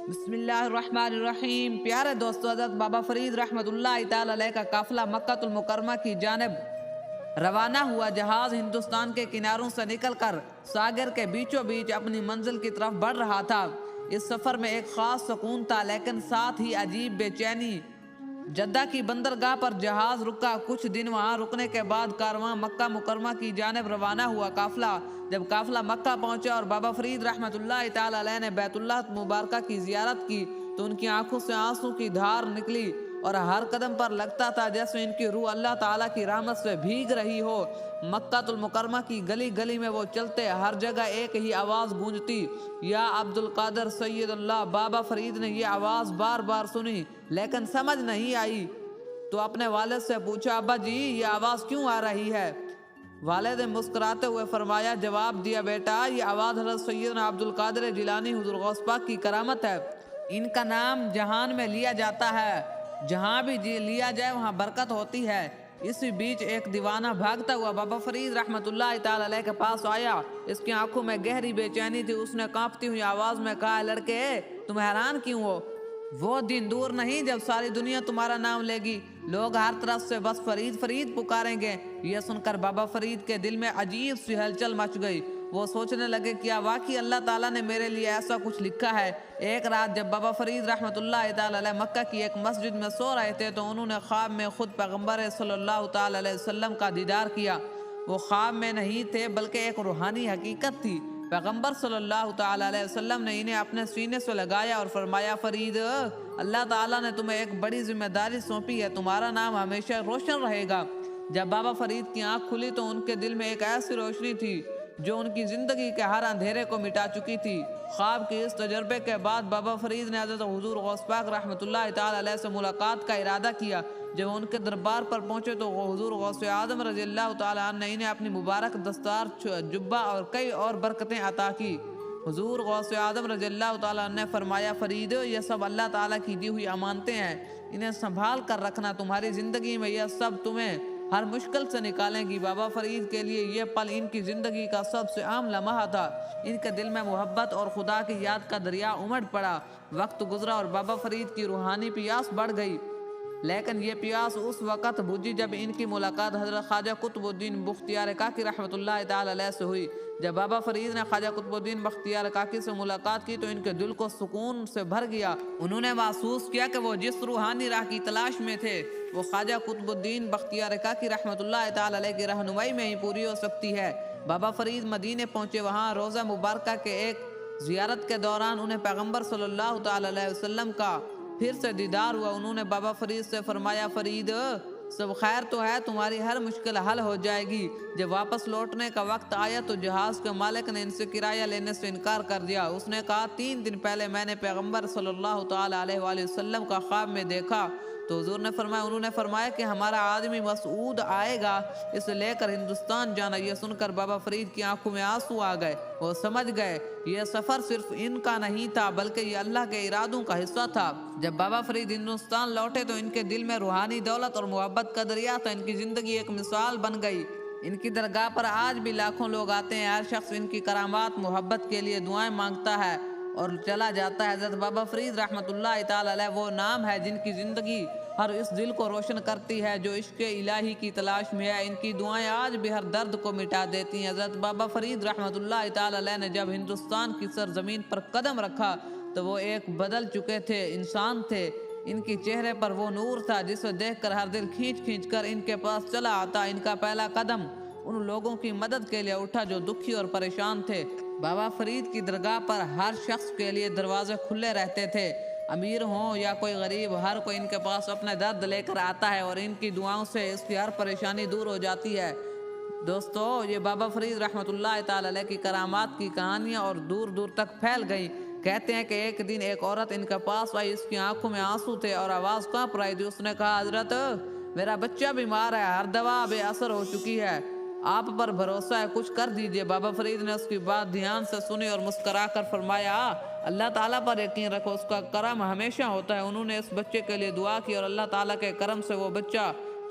بسم اللہ الرحمن الرحیم۔ پیارے دوستو، حضرت بابا فرید رحمت اللہ تعالی علیہ کا قافلہ مکہ المکرمہ کی جانب روانہ ہوا۔ جہاز ہندوستان کے کناروں سے نکل کر ساگر کے بیچوں بیچ اپنی منزل کی طرف بڑھ رہا تھا۔ اس سفر میں ایک خاص سکون تھا، لیکن ساتھ ہی عجیب بے چینی۔ جدہ کی بندرگاہ پر جہاز رکا۔ کچھ دن وہاں رکنے کے بعد کارواں مکہ مکرمہ کی جانب روانہ ہوا۔ جب قافلہ مکہ پہنچا اور بابا فرید رحمت اللہ تعالی علیہ نے بیت اللہ مبارکہ کی زیارت کی تو ان کی آنکھوں سے آنسوں کی دھار نکلی اور ہر قدم پر لگتا تھا جیسے ان کی روح اللہ تعالیٰ کی رحمت سے بھیگ رہی ہو۔ مکہ المکرمہ کی گلی گلی میں وہ چلتے، ہر جگہ ایک ہی آواز گونجتی، یا عبد القادر سید اللہ۔ بابا فرید نے یہ آواز بار بار سنی لیکن سمجھ نہیں آئی تو اپنے والد سے پوچھا، ابا جی یہ آواز کیوں آ رہی ہے؟ والد نے مسکراتے ہوئے فرمایا، جواب دیا، بیٹا یہ آواز حضرت سیدنا عبد القادر جیلانی حضور غوث پاک کی کرامت ہے۔ ان کا نام جہان میں لیا جاتا ہے، جہاں بھی لیا جائے وہاں برکت ہوتی ہے۔ اسی بیچ ایک دیوانہ بھاگتا ہوا بابا فرید رحمت اللہ تعالی علیہ کے پاس آیا۔ اس کی آنکھوں میں گہری بے چینی تھی۔ اس نے کانپتی ہوئی آواز میں کہا، لڑکے تم حیران کیوں ہو؟ وہ دن دور نہیں جب ساری دنیا تمہارا نام لے گی، لوگ ہر طرف سے بس فرید فرید پکاریں گے۔ یہ سن کر بابا فرید کے دل میں عجیب سی ہلچل مچ گئی۔ وہ سوچنے لگے، کیا واقعی اللہ تعالیٰ نے میرے لیے ایسا کچھ لکھا ہے؟ ایک رات جب بابا فرید رحمت اللہ تعالی علیہ مکہ کی ایک مسجد میں سو رہے تھے تو انہوں نے خواب میں خود پیغمبر صلی اللہ تعالی علیہ وسلم کا دیدار کیا۔ وہ خواب میں نہیں تھے بلکہ ایک روحانی حقیقت تھی۔ پیغمبر صلی اللہ تعالی علیہ وسلم نے انہیں اپنے سینے سے لگایا اور فرمایا، فرید اللہ تعالیٰ نے تمہیں ایک بڑی ذمہ داری سونپی ہے، تمہارا نام ہمیشہ روشن رہے گا۔ جب بابا فرید کی آنکھ کھلی تو ان کے دل میں ایک ایسی روشنی تھی جو ان کی زندگی کے ہر اندھیرے کو مٹا چکی تھی۔ خواب کے اس تجربے کے بعد بابا فرید نے حضرت حضور غوث پاک رحمت اللہ تعالی علیہ سے ملاقات کا ارادہ کیا۔ جب ان کے دربار پر پہنچے تو حضور غوث اعظم رضی اللہ تعالی عنہ نے انہیں اپنی مبارک دستار، جبہ اور کئی اور برکتیں عطا کی۔ حضور غوث اعظم رضی اللہ تعالیٰ عنہ نے فرمایا، فرید یہ سب اللہ تعالیٰ کی دی ہوئی امانتیں ہیں، انہیں سنبھال کر رکھنا، تمہاری زندگی میں یہ سب تمہیں ہر مشکل سے نکالیں گی۔ بابا فرید کے لیے یہ پل ان کی زندگی کا سب سے اہم لمحہ تھا۔ ان کے دل میں محبت اور خدا کی یاد کا دریا امڑ پڑا۔ وقت گزرا اور بابا فرید کی روحانی پیاس بڑھ گئی، لیکن یہ پیاس اس وقت بجھی جب ان کی ملاقات حضرت خواجہ قطب الدین بختیار کاکی رحمت اللہ تعالی علیہ سے ہوئی۔ جب بابا فرید نے خواجہ قطب الدین بختیار کاکی سے ملاقات کی تو ان کے دل کو سکون سے بھر گیا۔ انہوں نے محسوس کیا کہ وہ جس روحانی راہ کی تلاش میں تھے وہ خواجہ قطب الدین بختیار کاکی رحمت اللہ تعالی علیہ کی رہنمائی میں ہی پوری ہو سکتی ہے۔ بابا فرید مدینے پہنچے۔ وہاں روضہ مبارکہ کے ایک زیارت کے دوران انہیں پیغمبر صلی اللہ تعالی علیہ وسلم کا پھر سے دیدار ہوا۔ انہوں نے بابا فرید سے فرمایا، فرید سب خیر تو ہے، تمہاری ہر مشکل حل ہو جائے گی۔ جب واپس لوٹنے کا وقت آیا تو جہاز کے مالک نے ان سے کرایہ لینے سے انکار کر دیا۔ اس نے کہا، 3 دن پہلے میں نے پیغمبر صلی اللہ تعالی علیہ وآلہ وسلم کا خواب میں دیکھا تو حضور نے فرمایا، انہوں نے فرمایا کہ ہمارا آدمی مسعود آئے گا، اسے لے کر ہندوستان جانا۔ یہ سن کر بابا فرید کی آنکھوں میں آنسو آ گئے۔ وہ سمجھ گئے یہ سفر صرف ان کا نہیں تھا بلکہ یہ اللہ کے ارادوں کا حصہ تھا۔ جب بابا فرید ہندوستان لوٹے تو ان کے دل میں روحانی دولت اور محبت کا دریا تھا۔ ان کی زندگی ایک مثال بن گئی۔ ان کی درگاہ پر آج بھی لاکھوں لوگ آتے ہیں۔ ہر شخص ان کی کرامات، محبت کے لیے دعائیں مانگتا ہے اور چلا جاتا ہے۔ حضرت بابا فرید رحمت اللہ تعالی علیہ وہ نام ہے جن کی زندگی ہر اس دل کو روشن کرتی ہے جو عشق الہی کی تلاش میں ہے۔ ان کی دعائیں آج بھی ہر درد کو مٹا دیتی ہیں۔ حضرت بابا فرید رحمت اللہ تعالی علیہ نے جب ہندوستان کی سرزمین پر قدم رکھا تو وہ ایک بدل چکے تھے انسان تھے۔ ان کی چہرے پر وہ نور تھا جسے دیکھ کر ہر دل کھینچ کھینچ کر ان کے پاس چلا آتا۔ ان کا پہلا قدم ان لوگوں کی مدد کے لیے اٹھا جو دکھی اور پریشان تھے۔ بابا فرید کی درگاہ پر ہر شخص کے لیے دروازے کھلے رہتے تھے، امیر ہوں یا کوئی غریب، ہر کوئی ان کے پاس اپنے درد لے کر آتا ہے اور ان کی دعاؤں سے اس کی ہر پریشانی دور ہو جاتی ہے۔ دوستو، یہ بابا فرید رحمت اللہ تعالی علیہ کی کرامات کی کہانیاں اور دور دور تک پھیل گئی۔ کہتے ہیں کہ ایک دن ایک عورت ان کے پاس آئی، اس کی آنکھوں میں آنسو تھے اور آواز کانپ رہی تھی۔ اس نے کہا، حضرت میرا بچہ بیمار ہے، ہر دوا بے اثر ہو چکی ہے، آپ پر بھروسہ ہے، کچھ کر دیجئے۔ بابا فرید نے اس کی بات دھیان سے سنی اور مسکرا کر فرمایا، اللہ تعالیٰ پر یقین رکھو، اس کا کرم ہمیشہ ہوتا ہے۔ انہوں نے اس بچے کے لیے دعا کی اور اللہ تعالیٰ کے کرم سے وہ بچہ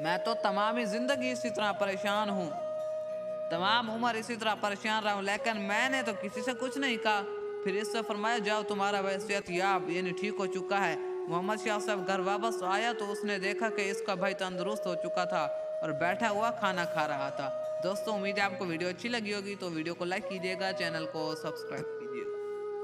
میں تو تمامی زندگی اسی طرح پریشان ہوں، تمام عمر اسی طرح پریشان رہا ہوں، لیکن میں نے تو کسی سے کچھ نہیں کہا۔ پھر اس سے فرمایا جاؤ تمہارا صحت یاب یعنی ٹھیک ہو چکا ہے۔ محمد شاہ صاحب گھر واپس آیا تو اس نے دیکھا کہ اس کا بھائی تندرست ہو چکا تھا اور بیٹھا ہوا کھانا کھا رہا تھا۔ دوستوں امید ہے آپ کو ویڈیو اچھی لگی ہوگی، تو ویڈیو کو لائک کیجیے گا، چینل کو سبسکرائب کیجیے گا۔